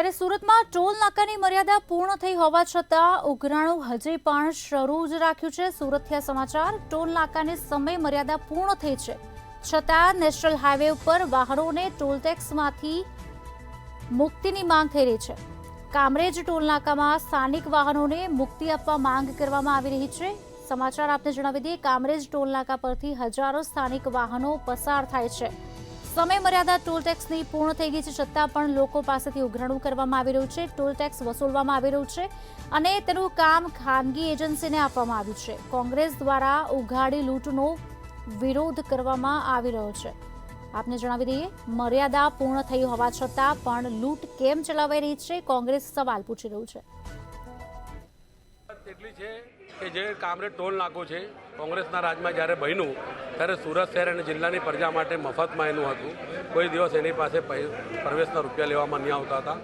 ત્યારે સુરતમાં ટોલ નાકાની મર્યાદા પૂર્ણ થઈ હોવા છતાં ઉઘરાણું હજી પણ શરૂ જ રાખ્યું છે। સુરતથી સમાચાર। ટોલ નાકાની સમય મર્યાદા પૂર્ણ થઈ છે છતાં નેશનલ હાઈવે ઉપર વાહનોને ટોલ ટેક્સમાંથી મુક્તિની માંગ થઈ રહી છે। કામરેજ ટોલ નાકામાં સ્થાનિક વાહનોને મુક્તિ આપવા માંગ કરવામાં આવી રહી છે। સમાચાર આપને જણાવી દઈએ, કામરેજ ટોલ નાકા પરથી હજારો સ્થાનિક વાહનો પસાર થાય છે। સમય મર્યાદા ટોલ ટેક્સની પૂર્ણ થઈ ગઈ છે છતાં પણ લોકો પાસેથી ઉઘરાણું કરવામાં આવી રહ્યું છે। ટોલ ટેક્સ વસૂલવામાં આવી રહ્યું છે અને તેનું કામ ખાનગી એજન્સીને આપવામાં આવ્યું છે। કોંગ્રેસ દ્વારા ઉઘાડી લૂંટનો વિરોધ કરવામાં આવી રહ્યો છે। આપને જણાવી દઈએ, મર્યાદા પૂર્ણ થઈ હોવા છતાં પણ લૂંટ કેમ ચલાવાઈ રહી છે, કોંગ્રેસ સવાલ પૂછી રહ્યું છે। એટલી છે કે જે કામરેજ ટોલ નાકો છે, કોંગ્રેસના રાજમાં જ્યારે બન્યું ત્યારે સુરત શહેર અને જિલ્લાની પ્રજા માટે મફતમાં એનું હતું। કોઈ દિવસ એની પાસે પ્રવેશના રૂપિયા લેવામાં નહીં આવતા હતા।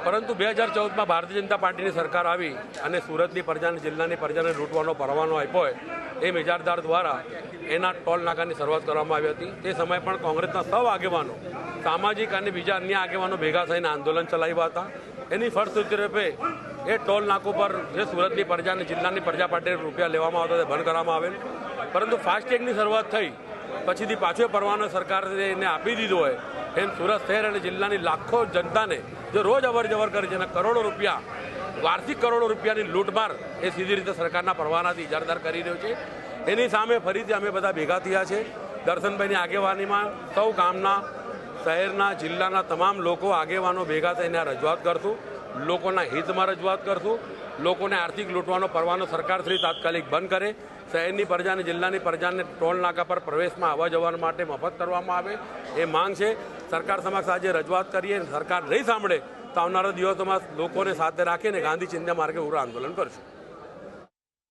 પરંતુ 2014માં ભારતીય જનતા પાર્ટીની સરકાર આવી અને સુરતની પ્રજાને, જિલ્લાની પ્રજાને લૂંટવાનો પરવાનો આપ્યો હોય એ મિજારદાર દ્વારા એના ટોલ નાકાની શરૂઆત કરવામાં આવી હતી। તે સમયે પણ કોંગ્રેસના સૌ આગેવાનો, સામાજિક અને બીજા અન્ય આગેવાનો ભેગા થઈને આંદોલન ચલાવ્યા હતા। એની ફળશ્રુતિ રૂપે એ ટોલ નાકો પર જે સુરતની પ્રજા અને જિલ્લાની પ્રજા પાર્ટીને રૂપિયા લેવામાં આવતા તે બંધ કરવામાં આવેલ। પરંતુ ફાસ્ટેગની શરૂઆત થઈ પછીથી પાછો પરવાનો સરકારે એને આપી દીધો હોય એમ સુરત શહેર અને જિલ્લાની લાખો જનતાને જે રોજ અવર જવર કરે છે અને કરોડો રૂપિયા, વાર્ષિક કરોડો રૂપિયાની લૂંટમાર એ સીધી રીતે સરકારના પરવાનાથી ઇજારદાર કરી રહ્યો છે। એની સામે ફરીથી અમે બધા ભેગા થયા છે। દર્શનભાઈની આગેવાનીમાં સૌ ગામના, શહેરના, જિલ્લાના તમામ લોકો આગેવાનો ભેગા થઈને આ રજૂઆત કરશું। લોકોના હિતમાં રજૂઆત કરશું। લોકોને આર્થિક લૂંટવાનો પરવાનો સરકારશ્રી તાત્કાલિક બંધ કરે। શહેરની પ્રજા અને જિલ્લાની પ્રજાને ટોલ નાકા પર પ્રવેશમાં આવવા જવા માટે મફત કરવામાં આવે એ માંગ છે। સરકાર સમક્ષ આજે રજૂઆત કરીએ, સરકાર નહીં સાંભળે તો આવનારા દિવસોમાં લોકોને સાથે રાખીને ગાંધી ચિંધ્યા માર્ગે ઉગ્ર આંદોલન કરશું।